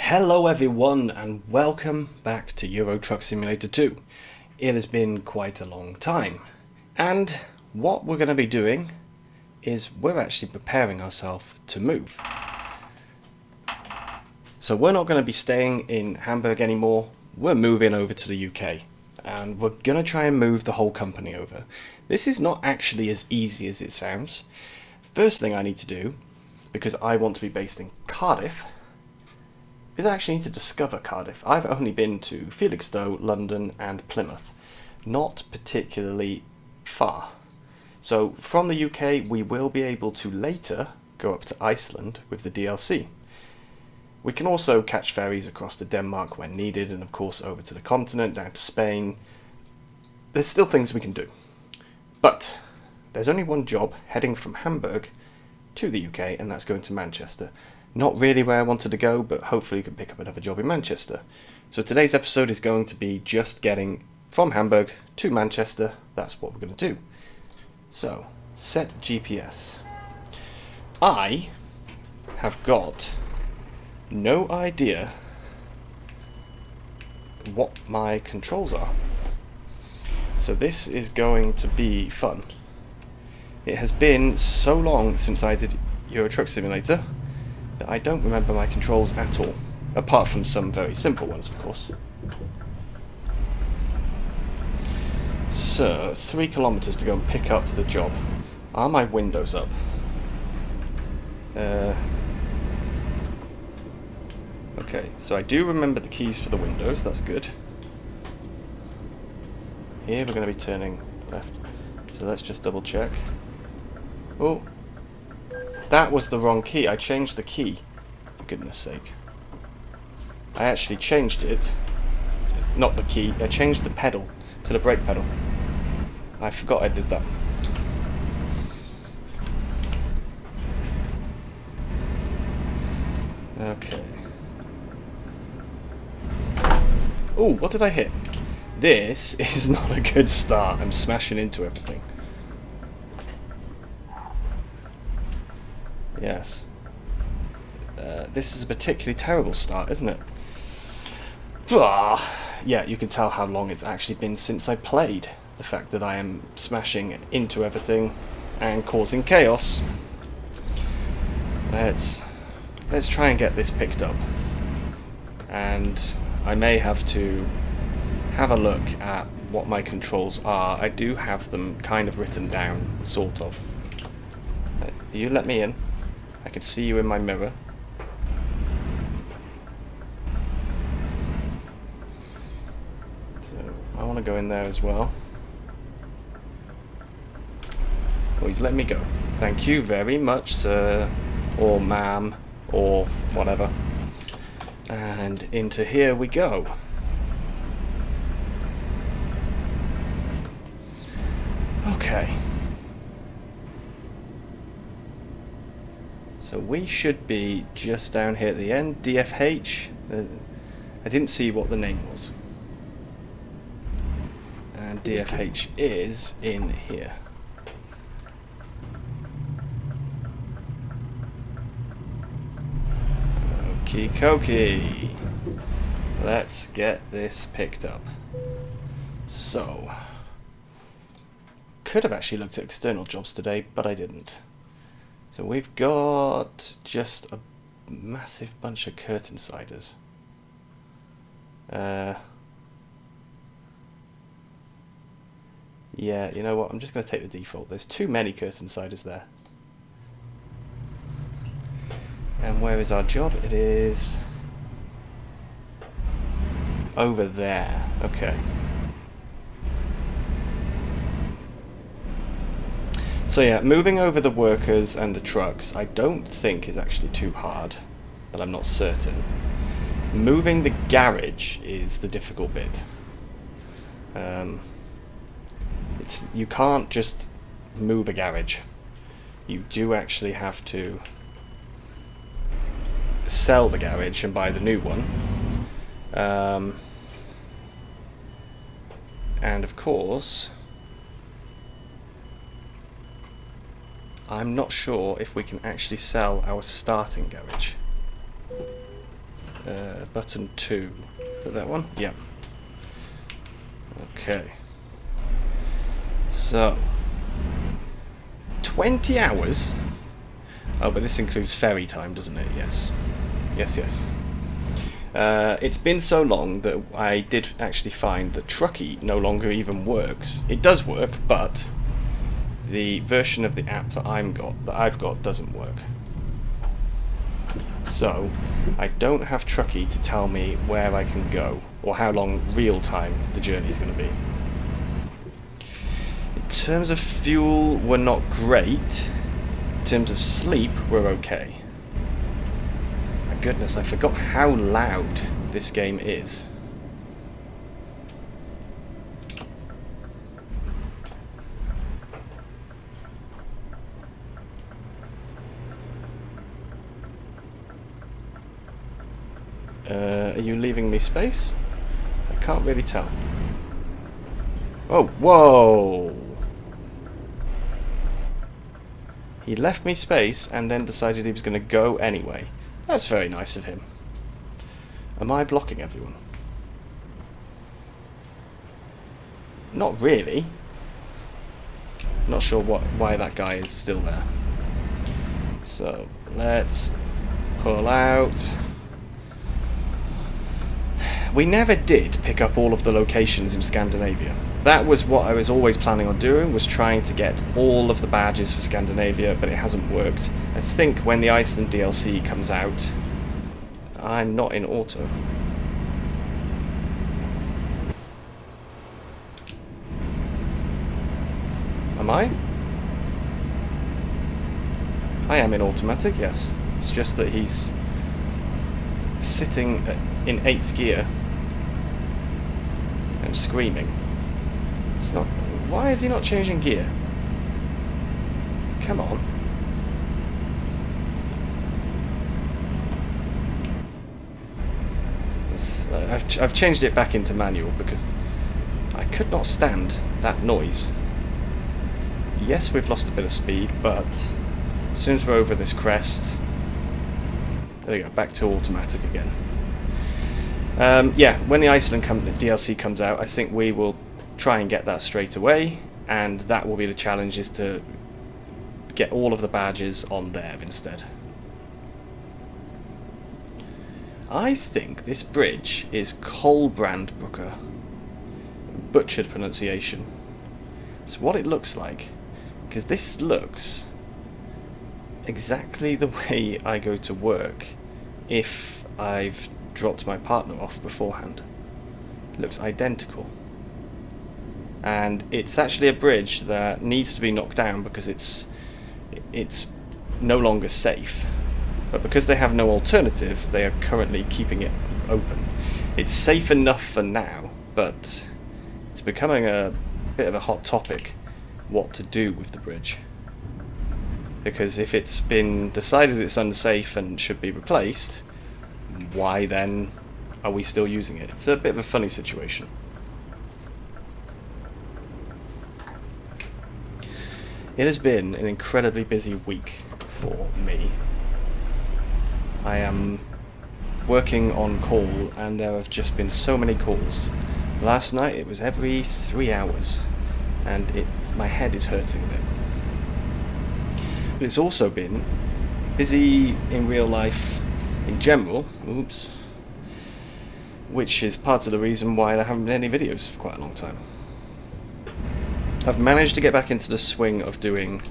Hello everyone and welcome back to Euro Truck Simulator 2. It has been quite a long time, and what we're going to be doing is we're actually preparing ourselves to move. So we're not going to be staying in Hamburg anymore, we're moving over to the UK, and we're going to try and move the whole company over. This is not actually as easy as it sounds. First thing I need to do, because I want to be based in Cardiff, is I actually need to discover Cardiff. I've only been to Felixstowe, London and Plymouth. Not particularly far. So from the UK we will be able to later go up to Iceland with the DLC. We can also catch ferries across to Denmark when needed, and of course over to the continent, down to Spain. There's still things we can do. But there's only one job heading from Hamburg to the UK, and that's going to Manchester. Not really where I wanted to go, but hopefully you can pick up another job in Manchester. So today's episode is going to be just getting from Hamburg to Manchester. That's what we're going to do. So, set GPS. I have got no idea what my controls are. So this is going to be fun. It has been so long since I did Euro Truck Simulator that I don't remember my controls at all, apart from some very simple ones, of course. So, 3 kilometers to go and pick up the job. Are my windows up? Okay, so I do remember the keys for the windows, that's good. Here we're going to be turning left, so let's just double check. Oh, that was the wrong key. I changed the key, for goodness sake. I actually changed it, not the key, I changed the pedal to the brake pedal. I forgot I did that. Okay. Oh, what did I hit? This is not a good start. I'm smashing into everything. Yes. This is a particularly terrible start, isn't it? Yeah, you can tell how long it's actually been since I played. The fact that I am smashing into everything and causing chaos. Let's try and get this picked up. And I may have to have a look at what my controls are. I do have them kind of written down, sort of. You let me in. I can see you in my mirror. So I want to go in there as well. Oh, he's letting me go. Thank you very much, sir. Or ma'am. Or whatever. And into here we go. Okay. So we should be just down here at the end. DFH. I didn't see what the name was. And DFH is in here. Okie dokie. Let's get this picked up. So, could have actually looked at external jobs today, but I didn't. So we've got just a massive bunch of curtain siders. Yeah, you know what, I'm just going to take the default. There's too many curtain siders there. And where is our job? It is over there. Okay. So yeah, moving over the workers and the trucks I don't think is actually too hard, but I'm not certain. Moving the garage is the difficult bit. You can't just move a garage. You do actually have to sell the garage and buy the new one. And of course, I'm not sure if we can actually sell our starting garage. button 2. Is that one? Yeah. Okay. So 20 hours. Oh, but this includes ferry time, doesn't it? Yes. Yes, yes. It's been so long that I did actually find that Truckee no longer even works. It does work, but the version of the app that I've got doesn't work. So I don't have Truckee to tell me where I can go or how long real time the journey is going to be. In terms of fuel, we're not great. In terms of sleep, we're okay. My goodness, I forgot how loud this game is. Are you leaving me space? I can't really tell. Oh, whoa! He left me space and then decided he was going to go anyway. That's very nice of him. Am I blocking everyone? Not really. Not sure why that guy is still there. So, let's pull out. We never did pick up all of the locations in Scandinavia. That was what I was always planning on doing, was trying to get all of the badges for Scandinavia, but it hasn't worked. I think when the Iceland DLC comes out, I'm not in auto. Am I? I am in automatic, yes. It's just that he's sitting in 8th gear and screaming. It's not. Why is he not changing gear? Come on. I've changed it back into manual because I could not stand that noise. Yes, we've lost a bit of speed, but as soon as we're over this crest, there we go, back to automatic again. Yeah, when the Iceland DLC comes out, I think we will try and get that straight away, and that will be the challenge, is to get all of the badges on there instead. I think this bridge is Kolbrandbrücke. Butchered pronunciation. It's what it looks like, because this looks exactly the way I go to work if I've dropped my partner off beforehand. It looks identical. And it's actually a bridge that needs to be knocked down because it's no longer safe. But because they have no alternative, they are currently keeping it open. It's safe enough for now, but it's becoming a bit of a hot topic what to do with the bridge. Because if it's been decided it's unsafe and should be replaced, why then are we still using it? It's a bit of a funny situation. It has been an incredibly busy week for me. I am working on call and there have just been so many calls. Last night it was every 3 hours and my head is hurting a bit. But it's also been busy in real life in general, which is part of the reason why there haven't been any videos for quite a long time. I've managed to get back into the swing of doing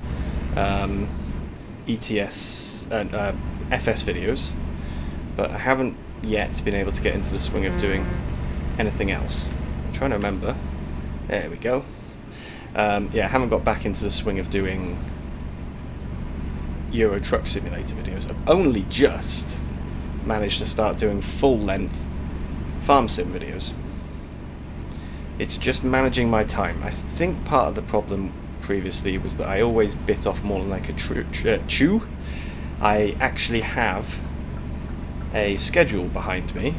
ETS and FS videos, but I haven't yet been able to get into the swing of doing anything else. I'm trying to remember. There we go. Yeah, I haven't got back into the swing of doing Euro Truck Simulator videos. I've only just managed to start doing full-length farm sim videos. It's just managing my time. I think part of the problem previously was that I always bit off more than I could chew. I actually have a schedule behind me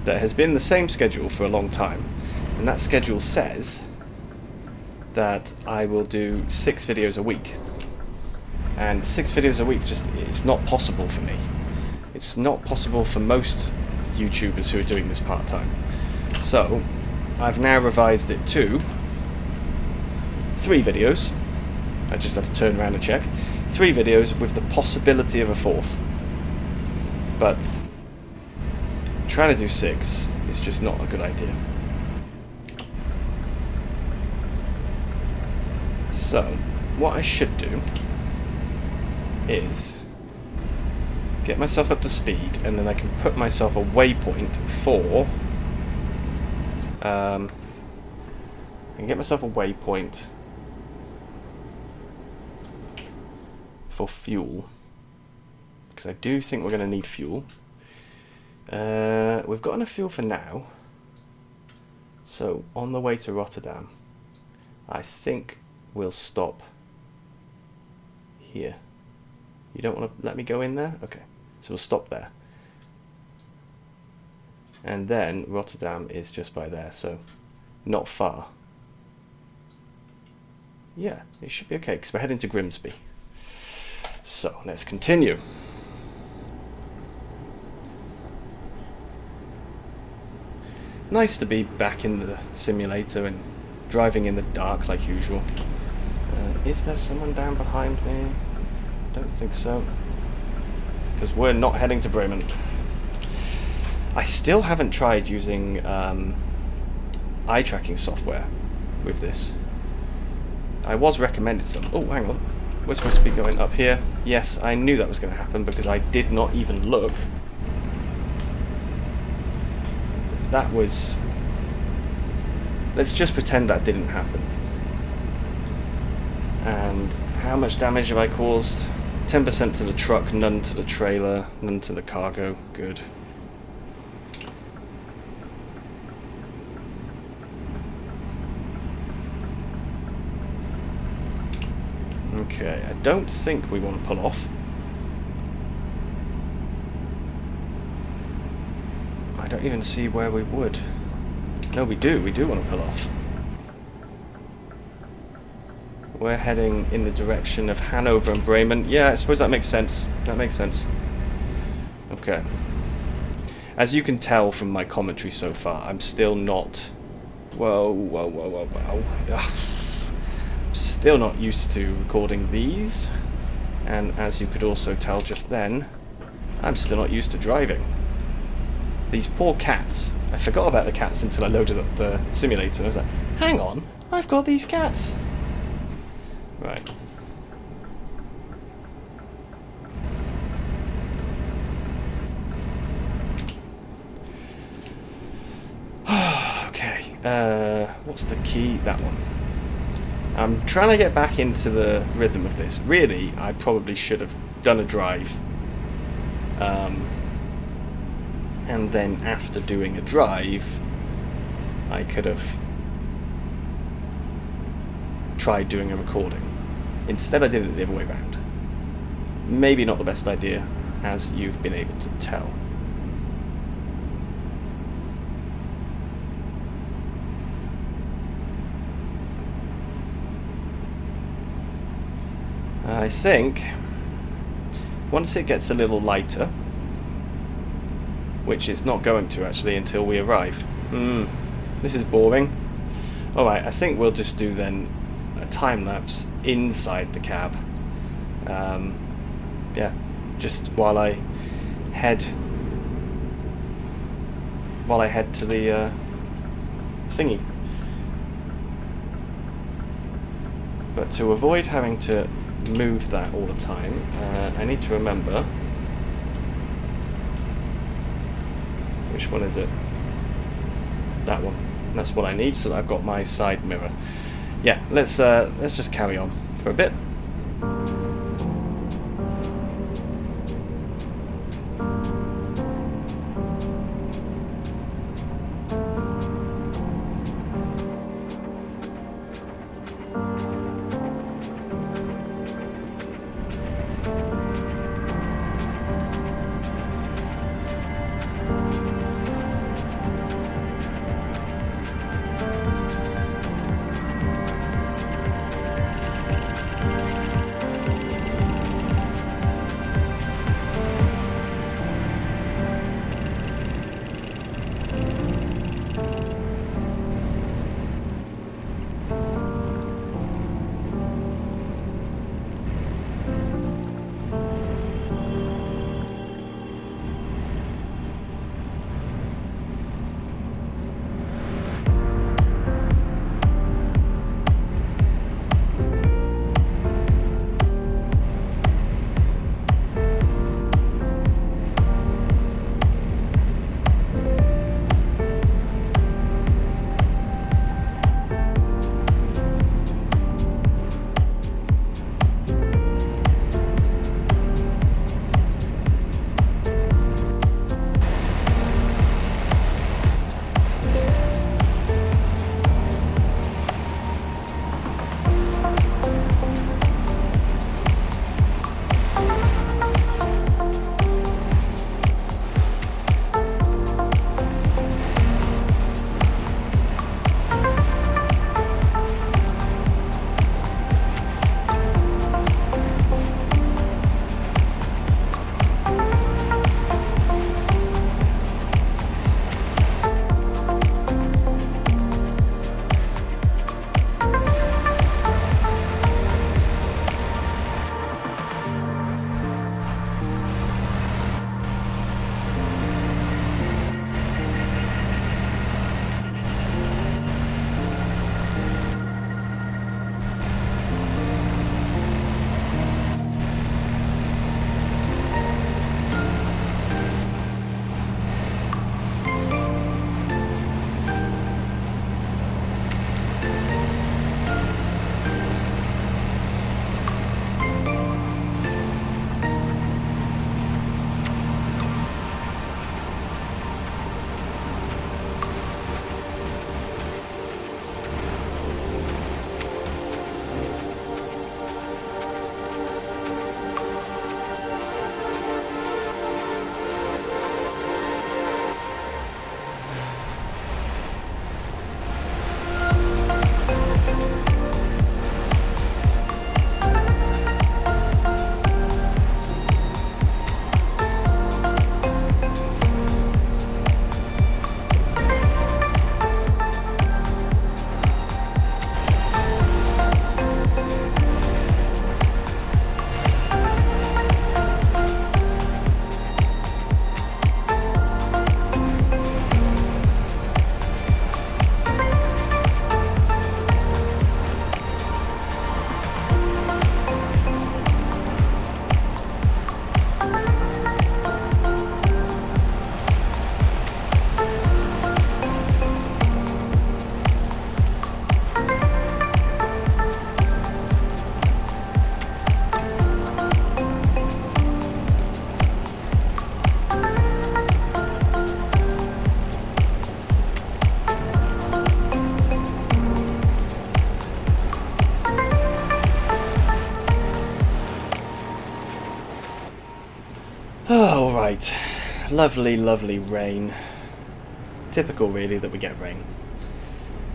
that has been the same schedule for a long time, and that schedule says that I will do 6 videos a week. And 6 videos a week, it's not possible for me. It's not possible for most YouTubers who are doing this part-time. So, I've now revised it to 3 videos. I just had to turn around and check. 3 videos with the possibility of a 4th. But trying to do 6 is just not a good idea. So, what I should do is get myself up to speed, and then I can put myself a waypoint for I can get myself a waypoint for fuel, because I do think we're going to need fuel. We've got enough fuel for now, so on the way to Rotterdam I think we'll stop here. You don't want to let me go in there? Okay, so we'll stop there. And then Rotterdam is just by there, so not far. Yeah, it should be okay, because we're heading to Grimsby. So, let's continue. Nice to be back in the simulator and driving in the dark like usual. Is there someone down behind me? Don't think so. Because we're not heading to Bremen. I still haven't tried using eye tracking software with this. I was recommended some. Oh, hang on. We're supposed to be going up here. Yes, I knew that was going to happen because I did not even look. That was... Let's just pretend that didn't happen. And how much damage have I caused? 10% to the truck, none to the trailer, none to the cargo. Good. Okay, I don't think we want to pull off. I don't even see where we would. No, we do want to pull off. We're heading in the direction of Hanover and Bremen. Yeah, I suppose that makes sense. That makes sense. Okay. As you can tell from my commentary so far, I'm still not... Whoa. Ugh. Still not used to recording these, and as you could also tell just then, I'm still not used to driving. These poor cats. I forgot about the cats until I loaded up the simulator. I was like, hang on, I've got these cats. Right. Okay, what's the key? That one. I'm trying to get back into the rhythm of this. Really, I probably should have done a drive. And then after doing a drive, I could have tried doing a recording. Instead, I did it the other way around. Maybe not the best idea, as you've been able to tell. I think once it gets a little lighter, which it's not going to actually until we arrive. This is boring. Alright, I think we'll just do then a time lapse inside the cab. Yeah, just while I head to the thingy. But to avoid having to move that all the time, I need to remember which one is it. That one. That's what I need, so that I've got my side mirror. Yeah, let's just carry on for a bit. Right, lovely, lovely rain. Typical, really, that we get rain.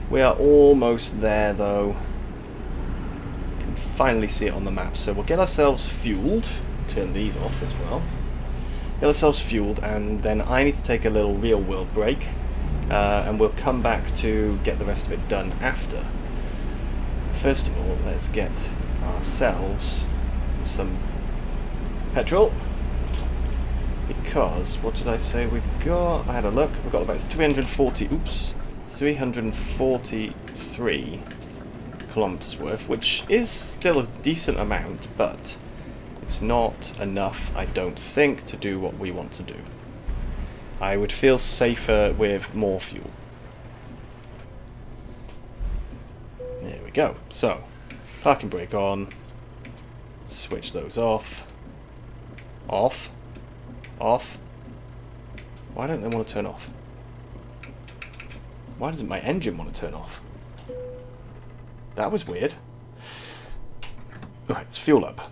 We are almost there, though. You can finally see it on the map. So we'll get ourselves fueled. Turn these off as well. Get ourselves fueled, and then I need to take a little real-world break. And we'll come back to get the rest of it done after. First of all, let's get ourselves some petrol. Because, what did I say we've got? I had a look. We've got about 343 kilometers worth, which is still a decent amount, but it's not enough, I don't think, to do what we want to do. I would feel safer with more fuel. There we go. So, parking brake on. Switch those off. Off. Off. Why don't they want to turn off? Why doesn't my engine want to turn off? That was weird. Right, let's fuel up.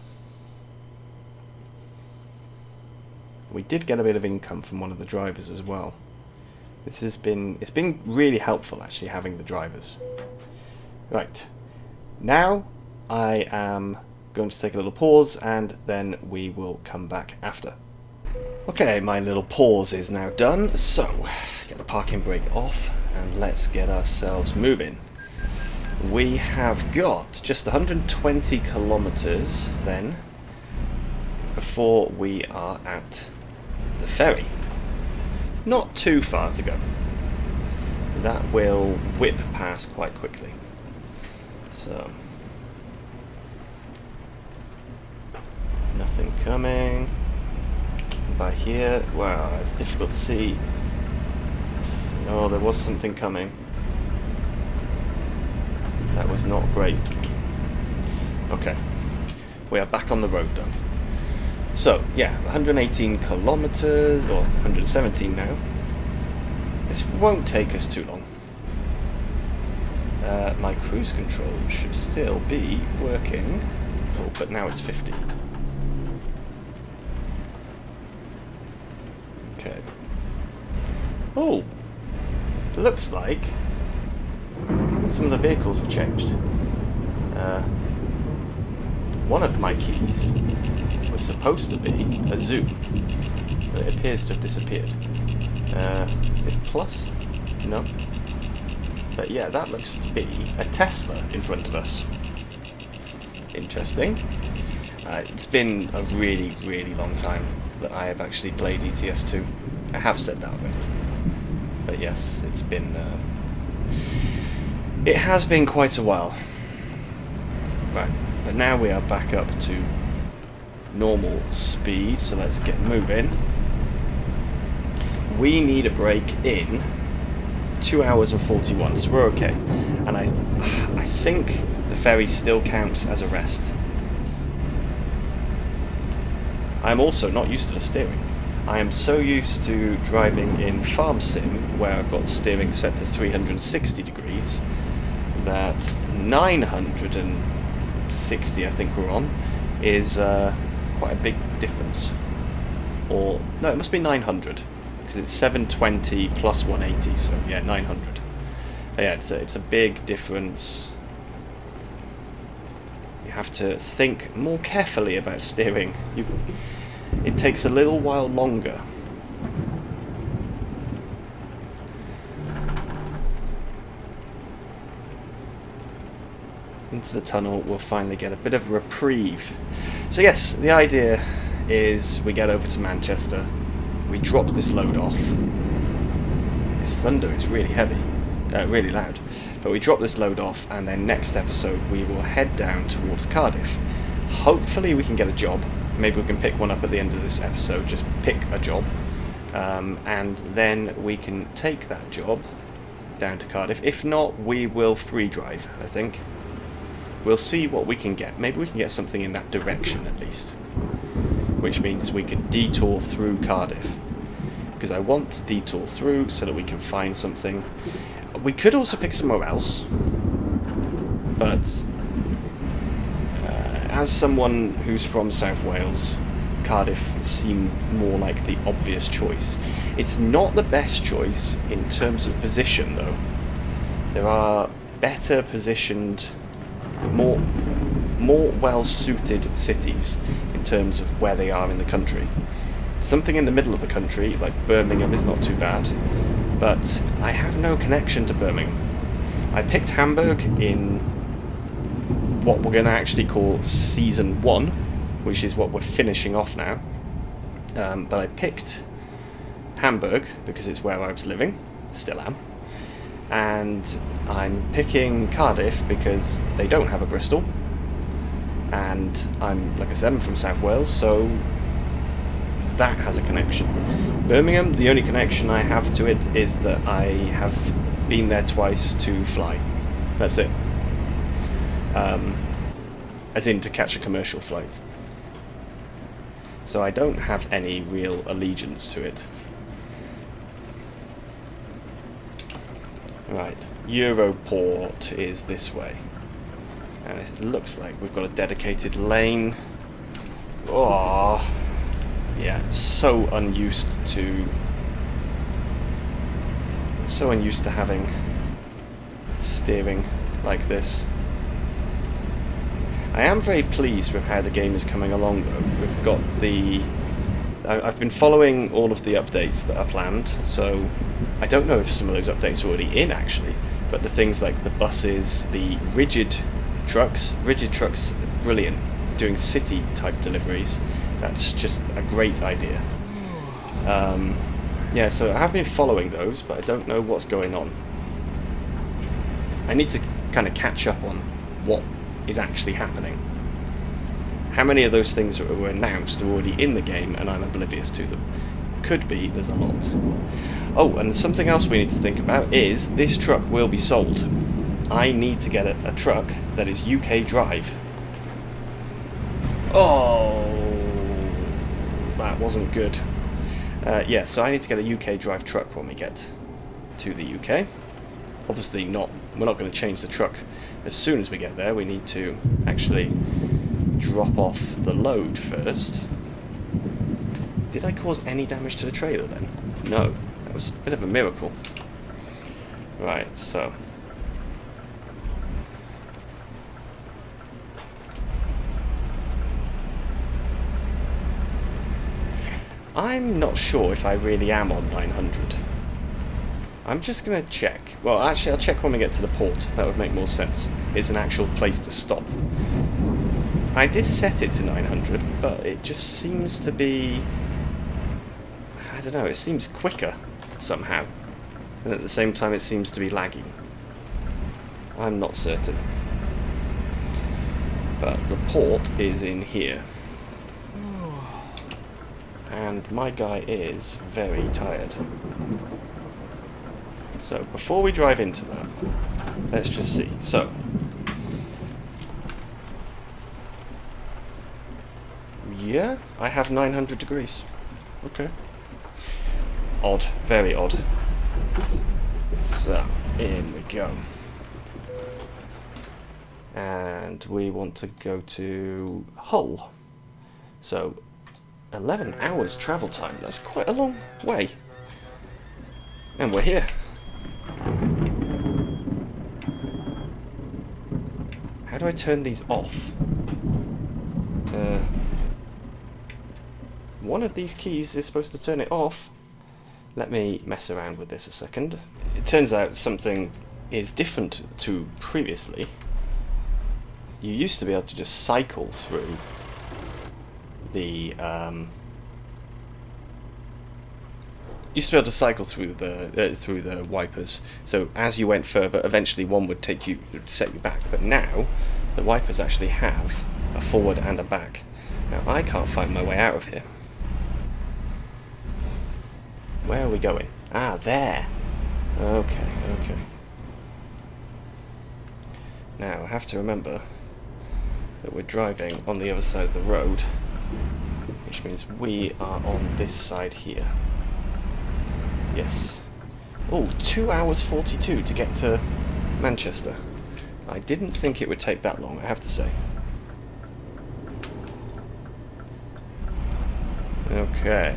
We did get a bit of income from one of the drivers as well. It's been really helpful actually having the drivers. Right. Now I am going to take a little pause and then we will come back after. Okay, my little pause is now done, so get the parking brake off and let's get ourselves moving. We have got just 120 kilometers then before we are at the ferry. Not too far to go. That will whip past quite quickly. So, nothing coming. By here, wow, it's difficult to see. Oh, there was something coming. That was not great. Okay, we are back on the road though. So, yeah, 118 kilometers, or 117 now. This won't take us too long. My cruise control should still be working. Oh, but now it's 50. Okay. Oh, looks like some of the vehicles have changed. One of my keys was supposed to be a Zoom, but it appears to have disappeared. Is it Plus? No. But yeah, that looks to be a Tesla in front of us. Interesting. It's been a really, really long time that I have actually played ETS2. I have said that already. But yes, it's been... it has been quite a while. Right, but now we are back up to normal speed, so let's get moving. We need a break in 2 hours and 41, so we're okay. And I think the ferry still counts as a rest. I'm also not used to the steering. I am so used to driving in Farm Sim, where I've got steering set to 360 degrees, that 960, I think we're on, is quite a big difference. Or, no, it must be 900, because it's 720 plus 180, so yeah, 900. Yeah, it's a big difference. You have to think more carefully about steering. It takes a little while longer. Into the tunnel, we'll finally get a bit of reprieve. So yes, the idea is we get over to Manchester, we drop this load off. This thunder is really heavy, really loud. But we drop this load off, and then next episode we will head down towards Cardiff. Hopefully we can get a job. Maybe we can pick one up at the end of this episode, just pick a job. And then we can take that job down to Cardiff. If not, we will free drive, I think. We'll see what we can get. Maybe we can get something in that direction at least. Which means we could detour through Cardiff. Because I want to detour through so that we can find something. We could also pick somewhere else. But as someone who's from South Wales, Cardiff seemed more like the obvious choice. It's not the best choice in terms of position, though. There are better positioned, more well-suited cities in terms of where they are in the country. Something in the middle of the country, like Birmingham, is not too bad, but I have no connection to Birmingham. I picked Hamburg in what we're going to actually call Season 1, which is what we're finishing off now. But I picked Hamburg because it's where I was living, still am. And I'm picking Cardiff because they don't have a Bristol. And I'm, like I said, I'm from South Wales, so that has a connection. Birmingham, the only connection I have to it is that I have been there twice to fly. That's it. As in to catch a commercial flight. So I don't have any real allegiance to it. Right, Europort is this way. And it looks like we've got a dedicated lane. Oh, yeah, so unused to having steering like this. I am very pleased with how the game is coming along, though. We've got I've been following all of the updates that are planned, so I don't know if some of those updates are already in, actually, but the things like the buses, the rigid trucks, brilliant. Doing city-type deliveries, that's just a great idea. Yeah, so I have been following those, but I don't know what's going on. I need to kind of catch up on what is actually happening. How many of those things that were announced are already in the game and I'm oblivious to them? Could be, there's a lot. Oh, and something else we need to think about is this truck will be sold. I need to get a truck that is UK drive. Oh, that wasn't good. Yeah, so I need to get a UK drive truck when we get to the UK. Obviously we're not going to change the truck as soon as we get there. We need to actually drop off the load first. Did I cause any damage to the trailer then? No, that was a bit of a miracle. Right, so I'm not sure if I really am on 900. I'm just going to check. Well, actually, I'll check when we get to the port. That would make more sense. It's an actual place to stop. I did set it to 900, but it just seems to be... I don't know, it seems quicker somehow. And at the same time, it seems to be lagging. I'm not certain. But the port is in here. And my guy is very tired. So, before we drive into that, let's just see. So, yeah, I have 900 degrees. Okay. Odd, very odd. So, in we go. And we want to go to Hull. So, 11 hours travel time. That's quite a long way. And we're here. How do I turn these off? One of these keys is supposed to turn it off. Let me mess around with this a second. It turns out something is different to previously. You used to be able to just cycle through the through the wipers. So as you went further, eventually one would set you back. But now the wipers actually have a forward and a back. Now I can't find my way out of here. Where are we going? Ah, there. Okay. Now I have to remember that we're driving on the other side of the road, which means we are on this side here. Yes. Oh, 2 hours 42 to get to Manchester. I didn't think it would take that long, I have to say. Okay.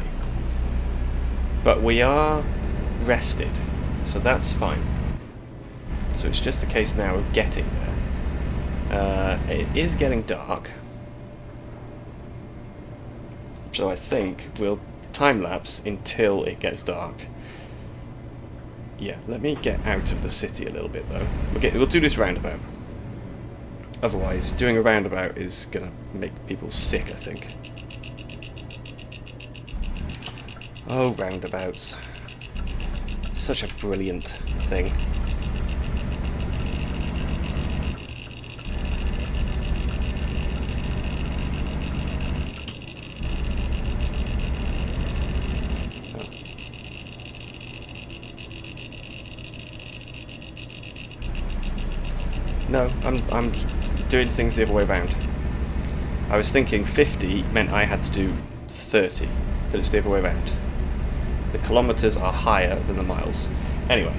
But we are rested, so that's fine. So it's just a case now of getting there. It is getting dark. So I think we'll time-lapse until it gets dark. Yeah, let me get out of the city a little bit, though. We'll do this roundabout. Otherwise, doing a roundabout is going to make people sick, I think. Oh, roundabouts. Such a brilliant thing. No, I'm doing things the other way around. I was thinking 50 meant I had to do 30, but it's the other way around. The kilometers are higher than the miles. Anyway.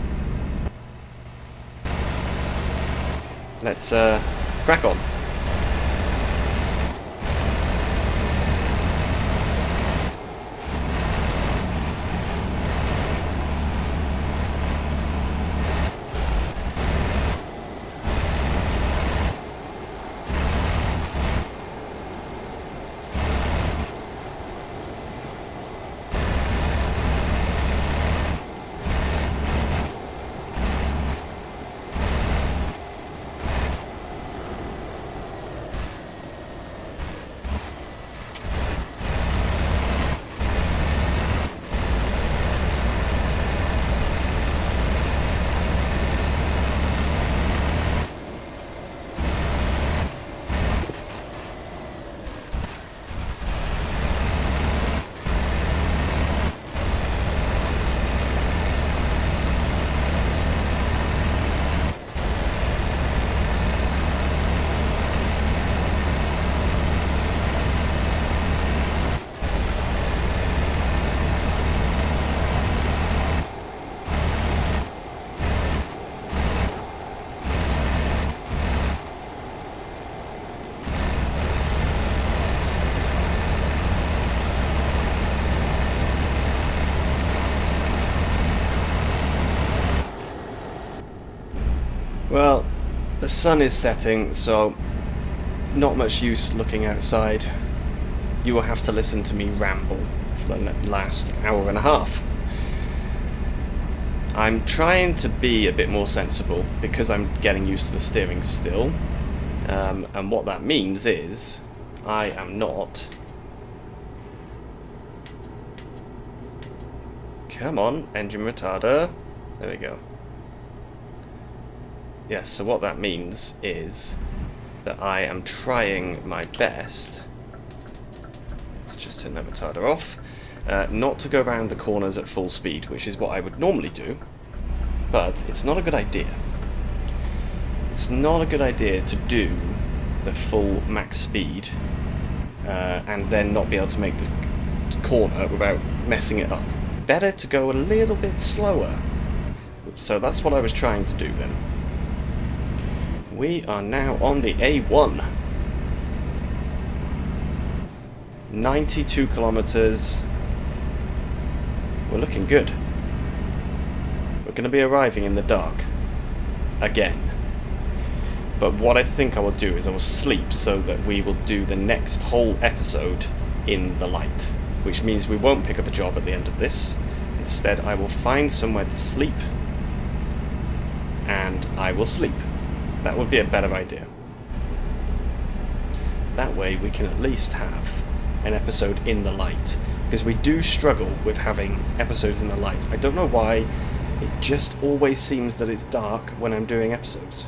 Let's crack on. Well, the sun is setting, so not much use looking outside. You will have to listen to me ramble for the last hour and a half. I'm trying to be a bit more sensible because I'm getting used to the steering still. And what that means is I am not... Come on, engine retarder. There we go. Yes, so what that means is that I am trying my best, let's just turn that retarder off, not to go around the corners at full speed, which is what I would normally do, but it's not a good idea. It's not a good idea to do the full max speed and then not be able to make the corner without messing it up. Better to go a little bit slower. So that's what I was trying to do then. We are now on the A1. 92 kilometers. We're looking good. We're going to be arriving in the dark. Again. But what I think I will do is I will sleep so that we will do the next whole episode in the light. Which means we won't pick up a job at the end of this. Instead, I will find somewhere to sleep. And I will sleep. That would be a better idea. That way we can at least have an episode in the light. Because we do struggle with having episodes in the light. I don't know why, it just always seems that it's dark when I'm doing episodes.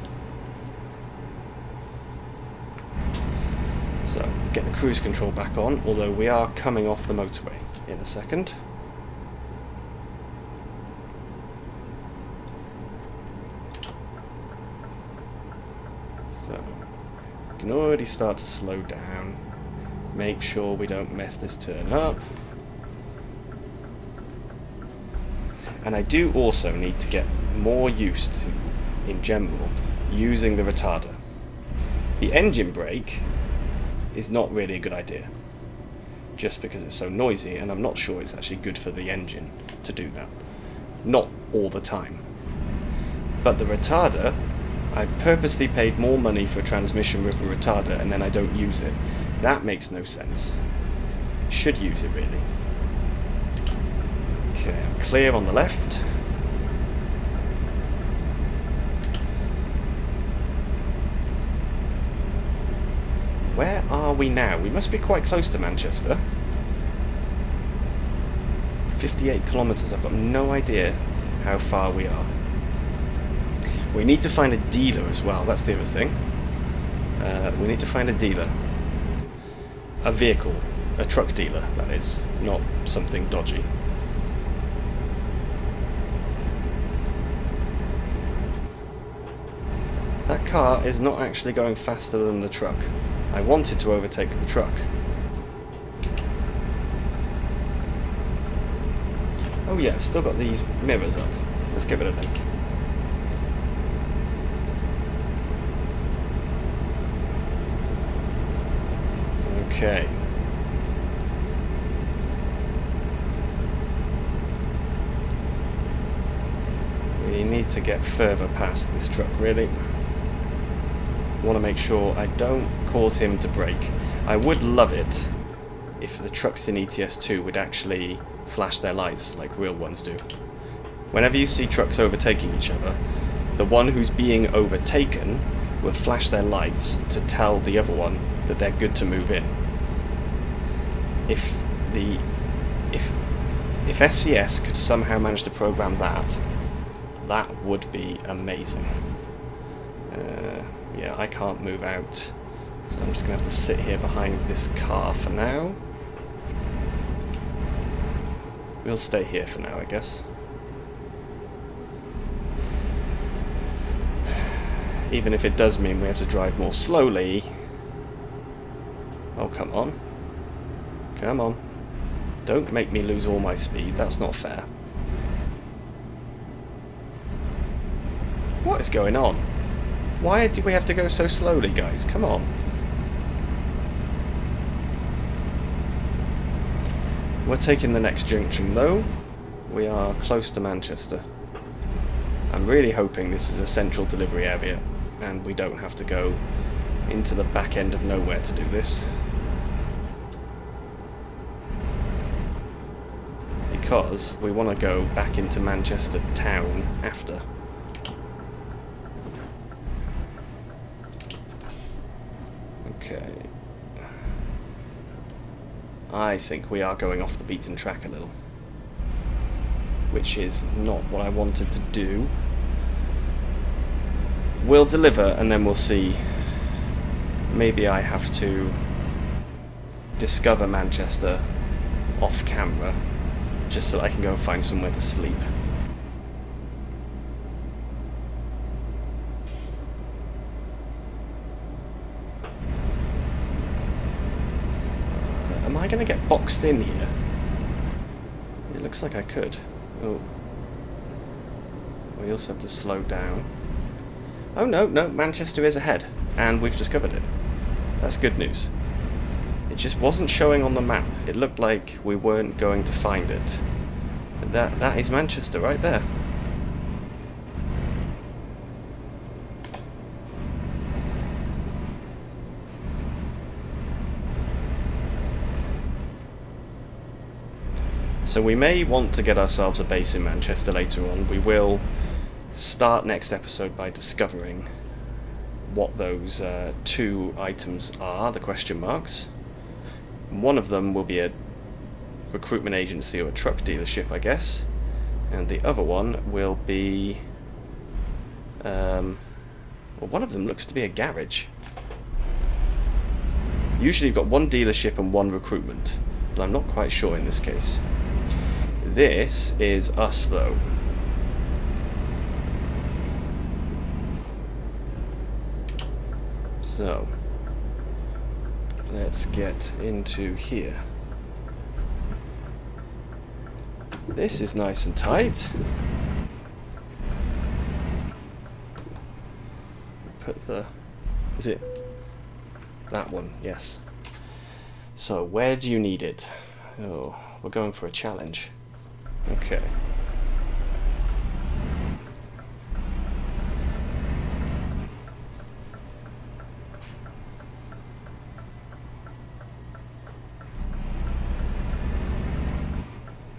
So, get the cruise control back on, although we are coming off the motorway in a second. Can already start to slow down, make sure we don't mess this turn up, and I do also need to get more used to, in general, using the retarder. The engine brake is not really a good idea. just because it's so noisy, and I'm not sure it's actually good for the engine to do that. Not all the time. But the retarder, I purposely paid more money for a transmission with a retarder and then I don't use it. That makes no sense. Should use it really. Okay, I'm clear on the left. Where are we now? We must be quite close to Manchester. 58 kilometres, I've got no idea how far we are. We need to find a dealer as well, that's the other thing. We need to find a dealer. A vehicle, a truck dealer, that is, not something dodgy. That car is not actually going faster than the truck. I wanted to overtake the truck. Oh yeah, I've still got these mirrors up. Let's get rid of them. Okay. We need to get further past this truck, really. I want to make sure I don't cause him to brake. I would love it if the trucks in ETS2 would actually flash their lights like real ones do. Whenever you see trucks overtaking each other, the one who's being overtaken will flash their lights to tell the other one that they're good to move in. If SCS could somehow manage to program that, that would be amazing. Yeah, I can't move out, so I'm just going to have to sit here behind this car for now. We'll stay here for now, I guess. Even if it does mean we have to drive more slowly. Oh, come on. Come on. Don't make me lose all my speed, that's not fair. What is going on? Why do we have to go so slowly, guys? Come on. We're taking the next junction, though. We are close to Manchester. I'm really hoping this is a central delivery area, and we don't have to go into the back end of nowhere to do this. Because we want to go back into Manchester town after. Okay. I think we are going off the beaten track a little, which is not what I wanted to do. We'll deliver and then we'll see. Maybe I have to discover Manchester off camera just so I can go and find somewhere to sleep. Am I going to get boxed in here? It looks like I could. Oh. We also have to slow down. Oh no, Manchester is ahead, and we've discovered it. That's good news. It just wasn't showing on the map. It looked like we weren't going to find it. But that is Manchester right there. So we may want to get ourselves a base in Manchester later on. We will start next episode by discovering what those two items are, the question marks. One of them will be a recruitment agency or a truck dealership, I guess, and the other one will be well, one of them looks to be a garage. Usually you've got one dealership and one recruitment, but I'm not quite sure in this case. This is us, though. So, let's get into here. This is nice and tight. Put the... is it? That one, yes. So, where do you need it? Oh, we're going for a challenge. Okay.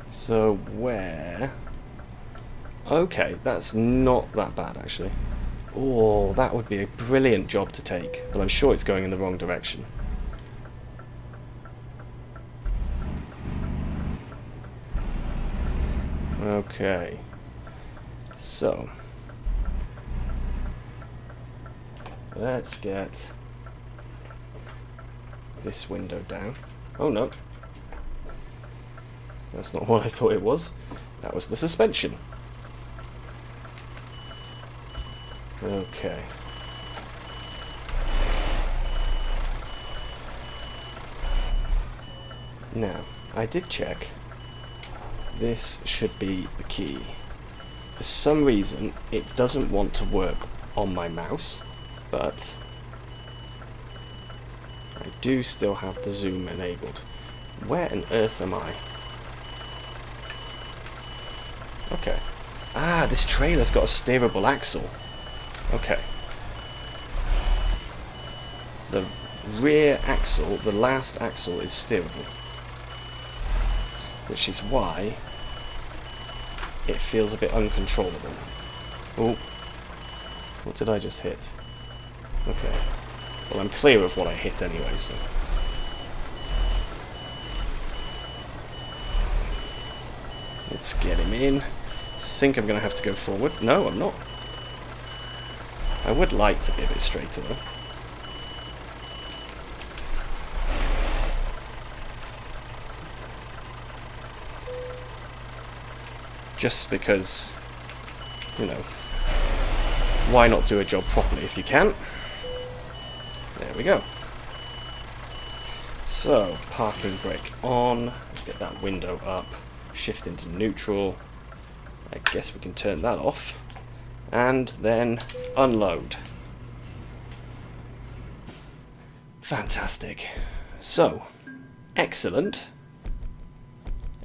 So, where? Okay, that's not that bad, actually. Oh, that would be a brilliant job to take, but I'm sure it's going in the wrong direction. Okay. So, let's get this window down. Oh no. That's not what I thought it was. That was the suspension. Okay. Now, I did check. This should be the key. For some reason, it doesn't want to work on my mouse, but I do still have the zoom enabled. Where on earth am I? Okay. Ah, this trailer's got a steerable axle. Okay. The rear axle, the last axle, is steerable. Which is why it feels a bit uncontrollable. Oh, what did I just hit? Okay. Well, I'm clear of what I hit anyway, so... Let's get him in. I think I'm going to have to go forward. No, I'm not. I would like to be a bit straighter, though. Just because, you know, why not do a job properly if you can? There we go. So, parking brake on. Let's get that window up. Shift into neutral. I guess we can turn that off. And then unload. Fantastic. So, excellent.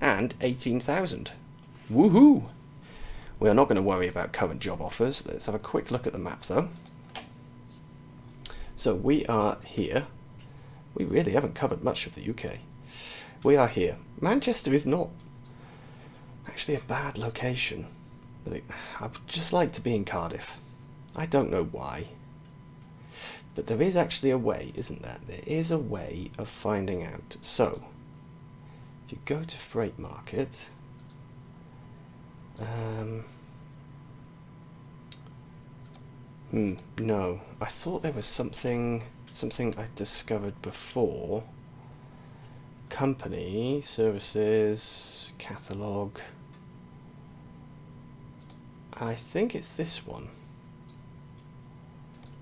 And 18,000. Woohoo! We are not going to worry about current job offers. Let's have a quick look at the map though. So we are here. We really haven't covered much of the UK. We are here. Manchester is not actually a bad location, but I would just like to be in Cardiff. I don't know why. But there is actually a way, isn't there? There is a way of finding out. So, if you go to Freight Market, no, I thought there was something I discovered before. Company, services, catalogue. I think it's this one.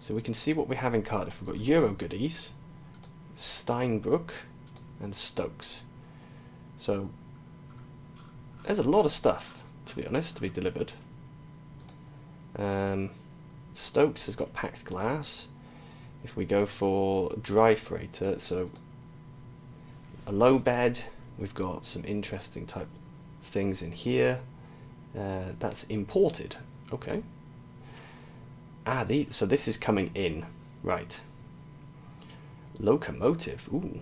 So we can see what we have in Cardiff. We've got Euro Goodies, Steinbrook, and Stokes. So there's a lot of stuff, to be honest, to be delivered. Stokes has got packed glass. If we go for dry freighter, so a low bed, we've got some interesting type things in here. That's imported. Okay. Ah, so this is coming in, right? Locomotive. Ooh.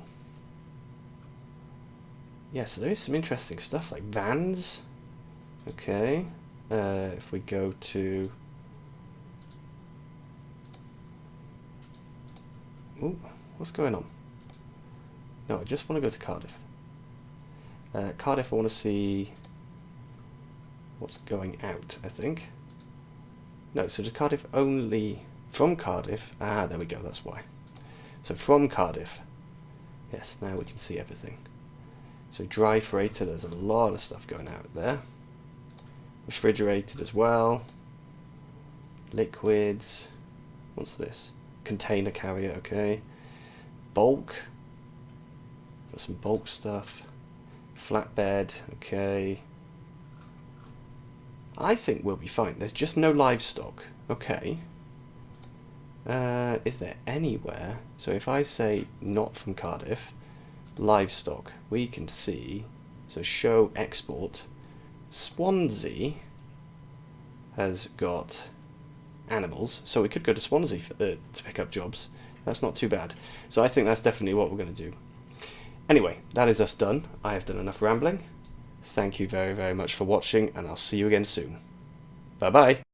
Yeah, so there is some interesting stuff like vans. Okay. If we go to... Ooh, what's going on? No, I just want to go to Cardiff. Cardiff, I want to see what's going out, I think. No, so to Cardiff only... From Cardiff... Ah, there we go, that's why. So from Cardiff. Yes, now we can see everything. So dry freighter, there's a lot of stuff going out there. Refrigerated as well. Liquids. What's this? Container carrier, okay. Bulk. Got some bulk stuff. Flatbed, okay. I think we'll be fine. There's just no livestock. Okay. Is there anywhere? So if I say not from Cardiff, livestock, we can see, so show export, Swansea has got animals, so we could go to Swansea to pick up jobs. That's not too bad. So I think that's definitely what we're going to do. Anyway, that is us done. I have done enough rambling. Thank you very, very much for watching, and I'll see you again soon. Bye bye.